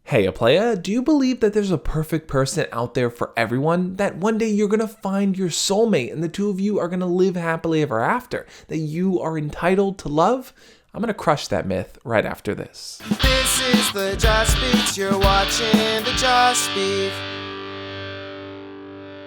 Hey, playa, do you believe that there's a perfect person out there for everyone? That one day you're gonna find your soulmate and the two of you are gonna live happily ever after? That you are entitled to love? I'm gonna crush that myth right after this. This is the Just Beats, you're watching the Just Beef.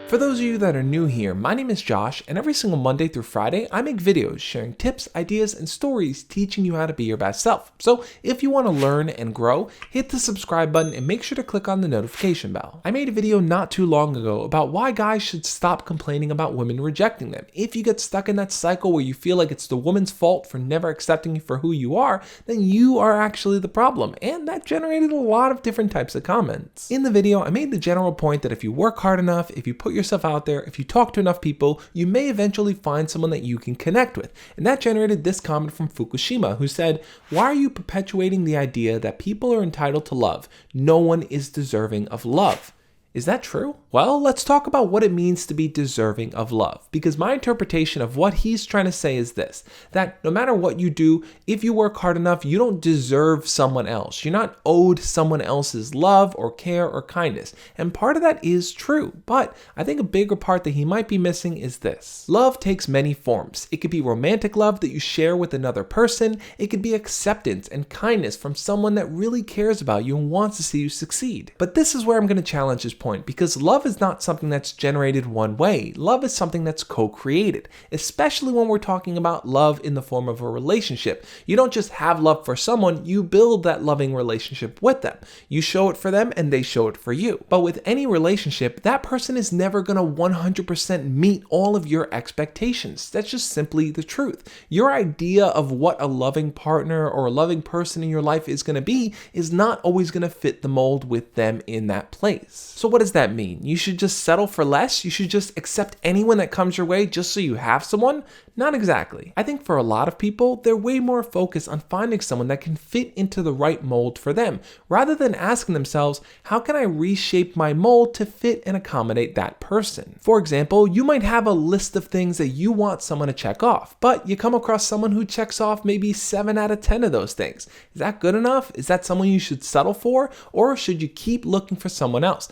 For those of you that are new here, my name is Josh, and every single Monday through Friday, I make videos sharing tips, ideas, and stories teaching you how to be your best self. So if you want to learn and grow, hit the subscribe button and make sure to click on the notification bell. I made a video not too long ago about why guys should stop complaining about women rejecting them. If you get stuck in that cycle where you feel like it's the woman's fault for never accepting you for who you are, then you are actually the problem, and that generated a lot of different types of comments. In the video, I made the general point that if you work hard enough, if you put yourself out there, if you talk to enough people, you may eventually find someone that you can connect with. And that generated this comment from Fukushima, who said, "Why are you perpetuating the idea that people are entitled to love? No one is deserving of love." Is that true? Well, let's talk about what it means to be deserving of love, because my interpretation of what he's trying to say is this, that no matter what you do, if you work hard enough, you don't deserve someone else. You're not owed someone else's love or care or kindness. And part of that is true, but I think a bigger part that he might be missing is this. Love takes many forms. It could be romantic love that you share with another person. It could be acceptance and kindness from someone that really cares about you and wants to see you succeed. But this is where I'm going to challenge his point, because love is not something that's generated one way. Love is something that's co-created, especially when we're talking about love in the form of a relationship. You don't just have love for someone, you build that loving relationship with them. You show it for them and they show it for you. But with any relationship, that person is never going to 100% meet all of your expectations. That's just simply the truth. Your idea of what a loving partner or a loving person in your life is going to be is not always going to fit the mold with them in that place. So what does that mean? You should just settle for less? You should just accept anyone that comes your way just so you have someone? Not exactly. I think for a lot of people, they're way more focused on finding someone that can fit into the right mold for them, rather than asking themselves, how can I reshape my mold to fit and accommodate that person? For example, you might have a list of things that you want someone to check off, but you come across someone who checks off maybe 7 out of 10 of those things. Is that good enough? Is that someone you should settle for? Or should you keep looking for someone else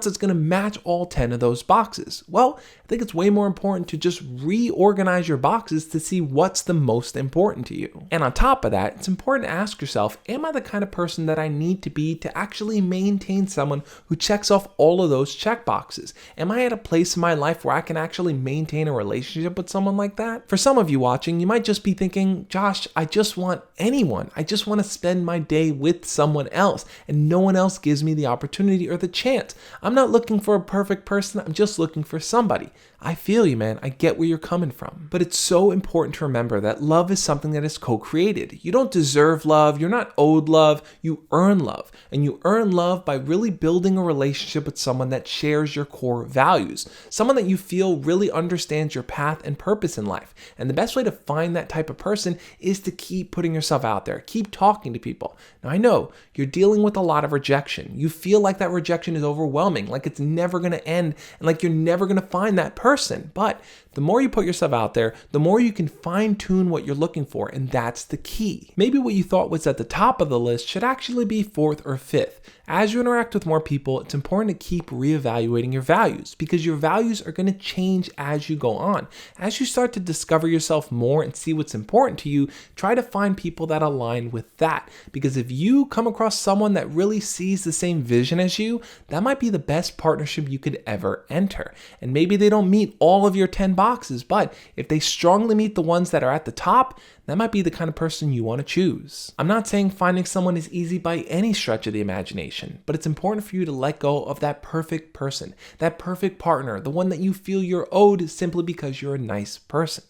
that's going to match all 10 of those boxes? Well, I think it's way more important to just reorganize your boxes to see what's the most important to you. And on top of that, it's important to ask yourself, am I the kind of person that I need to be to actually maintain someone who checks off all of those check boxes? Am I at a place in my life where I can actually maintain a relationship with someone like that? For some of you watching, you might just be thinking, Josh, I just want anyone. I just want to spend my day with someone else, and no one else gives me the opportunity or the chance. I'm not looking for a perfect person, I'm just looking for somebody. I feel you, man. I get where you're coming from. But it's so important to remember that love is something that is co-created. You don't deserve love. You're not owed love. You earn love. And you earn love by really building a relationship with someone that shares your core values. Someone that you feel really understands your path and purpose in life. And the best way to find that type of person is to keep putting yourself out there. Keep talking to people. Now, I know you're dealing with a lot of rejection. You feel like that rejection is overwhelming, like it's never going to end, and like you're never going to find that person. But the more you put yourself out there, the more you can fine tune what you're looking for, and that's the key. Maybe what you thought was at the top of the list should actually be 4th or 5th. As you interact with more people, it's important to keep reevaluating your values, because your values are going to change as you go on. As you start to discover yourself more and see what's important to you, try to find people that align with that. Because if you come across someone that really sees the same vision as you, that might be the best partnership you could ever enter. And maybe they don't meet all of your 10 boxes, but if they strongly meet the ones that are at the top, that might be the kind of person you want to choose. I'm not saying finding someone is easy by any stretch of the imagination, but it's important for you to let go of that perfect person, that perfect partner, the one that you feel you're owed simply because you're a nice person.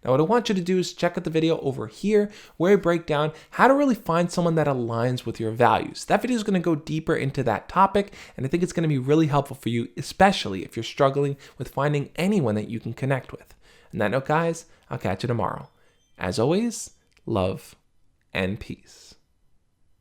Now, what I want you to do is check out the video over here where I break down how to really find someone that aligns with your values. That video is going to go deeper into that topic, and I think it's going to be really helpful for you, especially if you're struggling with finding anyone that you can connect with. On that note, guys, I'll catch you tomorrow. As always, love and peace.